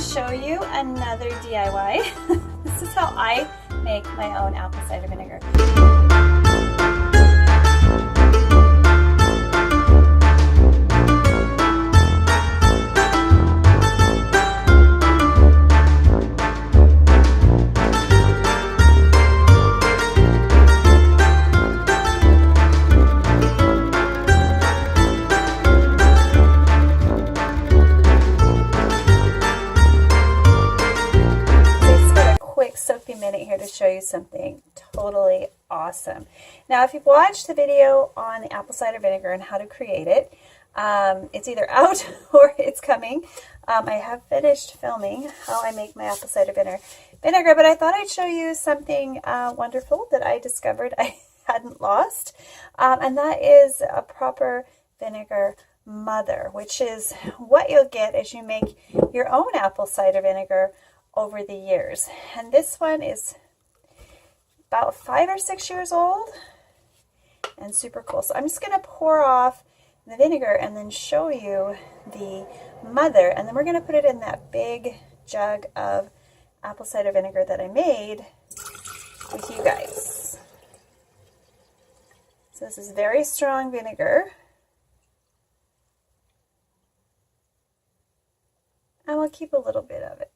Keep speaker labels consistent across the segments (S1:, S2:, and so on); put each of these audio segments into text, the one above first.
S1: show you another DIY. This is how I make my own apple cider vinegar. Soapy minute here to show you something totally awesome. Now, if you've watched the video on the apple cider vinegar and how to create it, it's either out or it's coming. I have finished filming how I make my apple cider vinegar, but I thought I'd show you something wonderful that I discovered I hadn't lost, and that is a proper vinegar mother, which is what you'll get as you make your own apple cider vinegar over the years. And this one is about 5 or 6 years old and super cool. So I'm just going to pour off the vinegar and then show you the mother, and then we're going to put it in that big jug of apple cider vinegar that I made with you guys. So this is very strong vinegar, and we'll keep a little bit of it.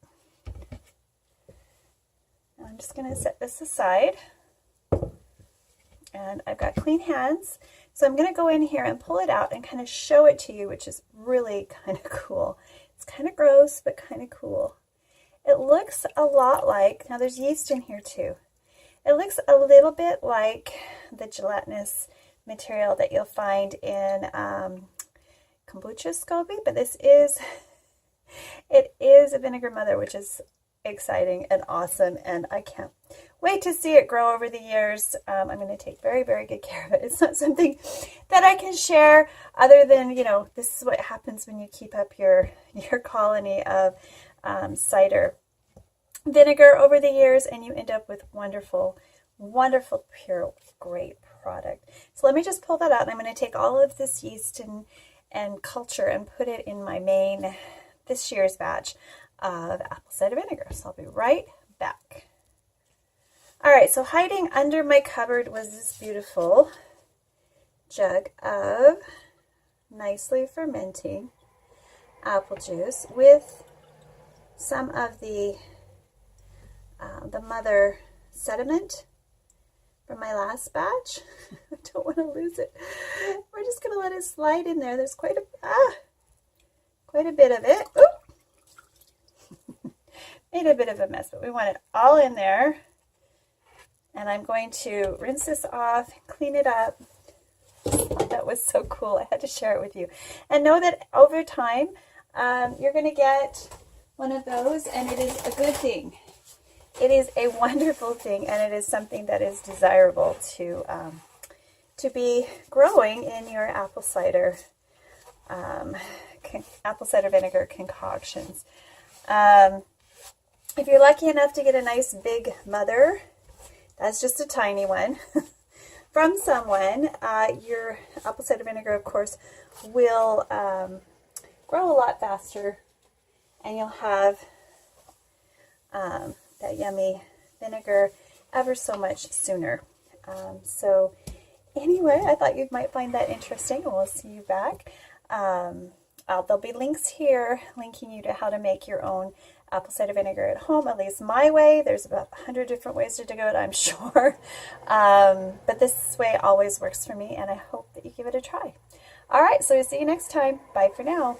S1: I'm just going to set this aside, and I've got clean hands, so I'm going to go in here and pull it out and kind of show it to you, which is really kind of cool. It's kind of gross, but kind of cool. It looks a lot like, now there's yeast in here too, it looks a little bit like the gelatinous material that you'll find in kombucha SCOBY, but it is a vinegar mother, which is exciting and awesome, and I can't wait to see it grow over the years. I'm going to take very, very good care of it. It's not something that I can share other than, you know, this is what happens when you keep up your colony of cider vinegar over the years, and you end up with wonderful, wonderful, pure, great product. So let me just pull that out, and I'm going to take all of this yeast and culture and put it in my main, this year's batch of apple cider vinegar. So I'll be right back. All right, so hiding under my cupboard was this beautiful jug of nicely fermenting apple juice with some of the mother sediment from my last batch. I don't want to lose it. We're just going to let it slide in there. There's quite a bit of it. Oop. Made a bit of a mess, but we want it all in there. And I'm going to rinse this off, clean it up. That was so cool. I had to share it with you. And know that over time, you're going to get one of those, and it is a good thing. It is a wonderful thing, and it is something that is desirable to be growing in your apple cider vinegar concoctions. If you're lucky enough to get a nice big mother, that's just a tiny one, from someone, your apple cider vinegar, of course, will grow a lot faster, and you'll have that yummy vinegar ever so much sooner. So anyway, I thought you might find that interesting, and we'll see you back. There'll be links here linking you to how to make your own apple cider vinegar at home, at least my way. There's about 100 different ways to do it, I'm sure. But this way always works for me, and I hope that you give it a try. All right, so see you next time. Bye for now.